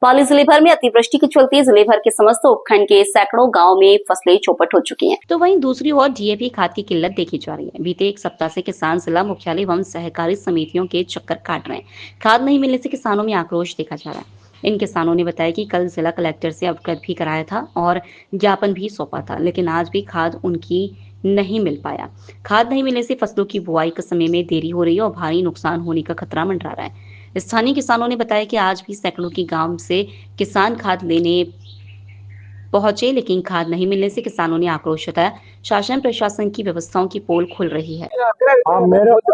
पाली जिले भर में अतिवृष्टि के चलते जिले भर के समस्त उपखंड के सैकड़ों गांव में फसलें चौपट हो चुकी हैं। तो वहीं दूसरी ओर डीएपी खाद की किल्लत देखी जा रही है। बीते एक सप्ताह से किसान जिला मुख्यालय एवं सहकारी समितियों के चक्कर काट रहे हैं। खाद नहीं मिलने से किसानों में आक्रोश देखा जा रहा है। इन किसानों ने बताया कि कल जिला कलेक्टर से अवगत भी कराया था और ज्ञापन भी सौंपा था, लेकिन आज भी खाद उनकी नहीं मिल पाया। खाद नहीं मिलने से फसलों की बुआई के समय में देरी हो रही है और भारी नुकसान होने का खतरा मंडरा रहा है। स्थानीय किसानों ने बताया कि आज भी सैकड़ों की गांव से किसान खाद लेने पहुंचे, लेकिन खाद नहीं मिलने से किसानों ने आक्रोश जताया। शासन प्रशासन की व्यवस्थाओं की पोल खुल रही है।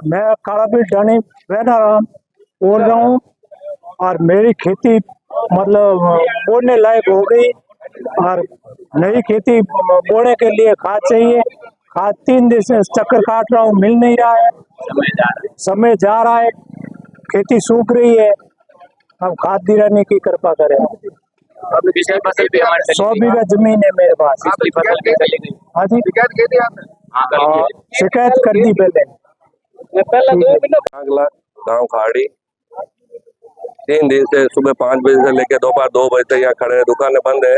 मैं कालापीठ जाने रहना बोल रहा हूँ और मेरी खेती मतलब बोने लायक हो गई और नई खेती बोने के लिए खाद चाहिए। खाद 3 दिन से चक्कर काट रहा हूँ, मिल नहीं रहा है, समय जा रहा है, खेती सूख रही है। अब खाद दिलाने की कृपा करें। फसल भी 100 बीघा जमीन है मेरे पास। फसल भी चली गई। हाँ जी, शिकायत कर दी पहले। गाँव खाड़ी 3 दिन से सुबह 5 बजे से लेकर दोपहर 2 बजे तक यहाँ खड़े हैं, दुकानें बंद है।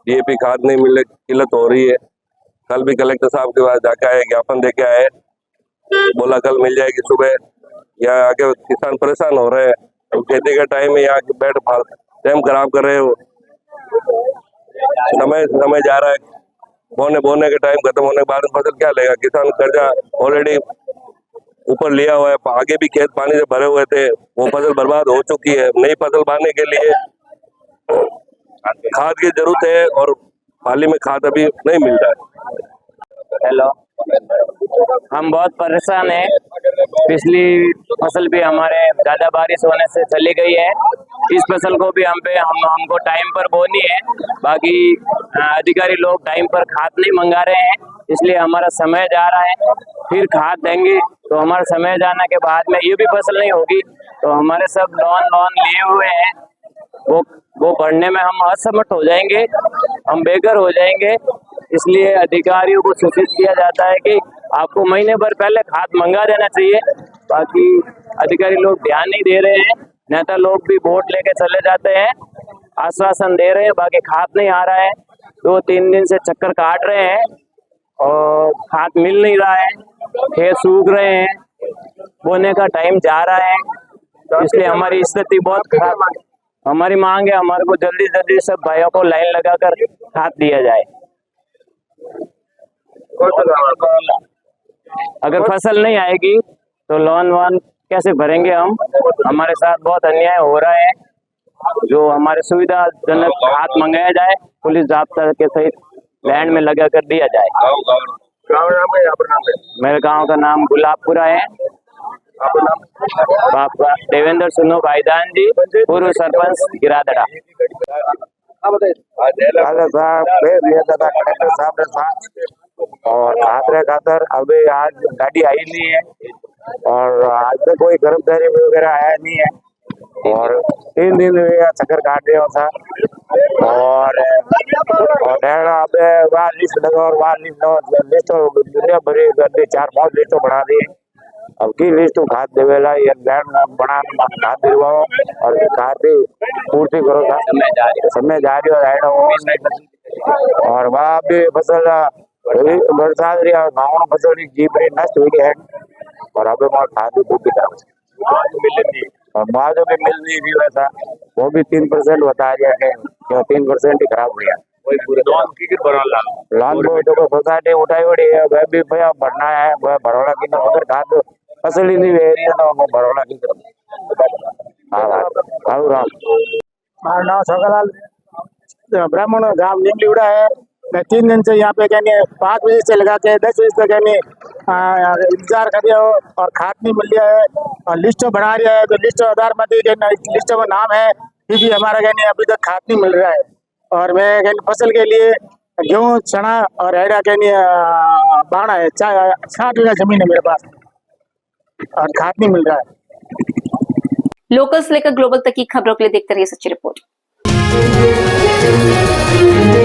डीएपी खाद नहीं मिलने की किल्लत हो रही है। कल भी कलेक्टर साहब के पास जाके आए, ज्ञापन देके आए, बोला कल मिल जाएगी सुबह। यहाँ आके किसान परेशान हो रहे हैं। तो खेती के टाइम में यहाँ बैठ टाइम खराब कर रहे हो। समय जा रहा है, बोने के टाइम खत्म होने के बाद फसल क्या लेगा किसान? कर्जा ऑलरेडी ऊपर लिया हुआ है, आगे भी खेत पानी से भरे हुए थे, वो फसल बर्बाद हो चुकी है। नई फसल पाने के लिए खाद की जरूरत है और पाली में खाद अभी नहीं मिल रहा है। हेलो, हम बहुत परेशान हैं। पिछली फसल भी हमारे ज्यादा बारिश होने से चली गई है। इस फसल को भी हमको टाइम पर बोनी है। बाकी अधिकारी लोग टाइम पर खाद नहीं मंगा रहे हैं, इसलिए हमारा समय जा रहा है। फिर खाद देंगे तो हमारा समय जाने के बाद में ये भी फसल नहीं होगी, तो हमारे सब लोन लिए हुए हैं, वो भरने में हम असमर्थ हो जाएंगे, हम बेघर हो जाएंगे। इसलिए अधिकारियों को सूचित किया जाता है कि आपको महीने भर पहले खाद मंगा देना चाहिए। बाकी अधिकारी लोग ध्यान नहीं दे रहे हैं। नेता लोग भी वोट लेके चले जाते हैं, आश्वासन दे रहे हैं, बाकी खाद नहीं आ रहा है। 2-3 दिन से चक्कर काट रहे हैं और खाद मिल नहीं रहा है, खेत सूख रहे हैं, बोने का टाइम जा रहा है। इसलिए हमारी स्थिति बहुत खराब है। हमारी मांग है हमारे को जल्दी सब भाइयों को लाइन लगाकर खाद दिया जाए। अगर फसल नहीं आएगी तो लोन कैसे भरेंगे हम? हमारे साथ बहुत अन्याय हो रहा है। जो हमारे सुविधाजनक खाद मंगाया जाए, पुलिस जाब्ता के सहित लैंड में लगा कर दिया जाए। मेरे गांव का नाम गुलाबपुरा है। आपका देवेंद्र सुनो भाईदान जी, पूर्व सरपंच गिरादड़ा। कलेक्टर साहब ने साथ और खातर अभी आज गाड़ी आई नहीं है और आज तक कोई कर्मचारी वगैरह आया नहीं है और 3 दिन चक्कर काट रहे था और वहाँ लिस्ट लगा और वहाँ लिस्ट दुनिया भरी गड्ढे 4-5 लिस्टों बढ़ा दी। अब की लिस्ट खाद देवेला ये बना खाद दिलवाओ और खाद भी पूर्ति करो। समय जा रही और वहाँ भी फसल बरसात रही और गाँव में फसल जीप रही नष्ट हुई है और अब खाद भी और मुआवजा भी मिल नहीं रही वैसा, वो भी 3% बता दिया है, 3% ही खराब हुआ। लोन को सोसाइटी उठाई बड़ी है, वह भी भैया भरना है, वह भरौला की तरफ अगर खाद फसल ही नहीं रह रही है तो वो भरौला की तरफ। हमारा नाम सकलाल ब्राह्मण गाँव नीमलीवड़ा है। मैं 3 दिन से यहाँ पे 5 बजे से लगा के 10 बजे तक इंतजार कर रहा हूँ और खाद नहीं मिल रहा है और लिस्ट बना रहा है। तो लिस्ट आधार में लिस्ट में नाम है, फिर भी हमारा अभी तक खाद नहीं मिल रहा है। और मैं फसल के लिए गेहूँ, चना और एड़ा बाढ़ा है, 60 बीघा जमीन है मेरे पास और खाद नहीं मिल रहा है। लोकल से लेकर ग्लोबल तक की खबरों के लिए देखते रहिए सच्ची रिपोर्ट।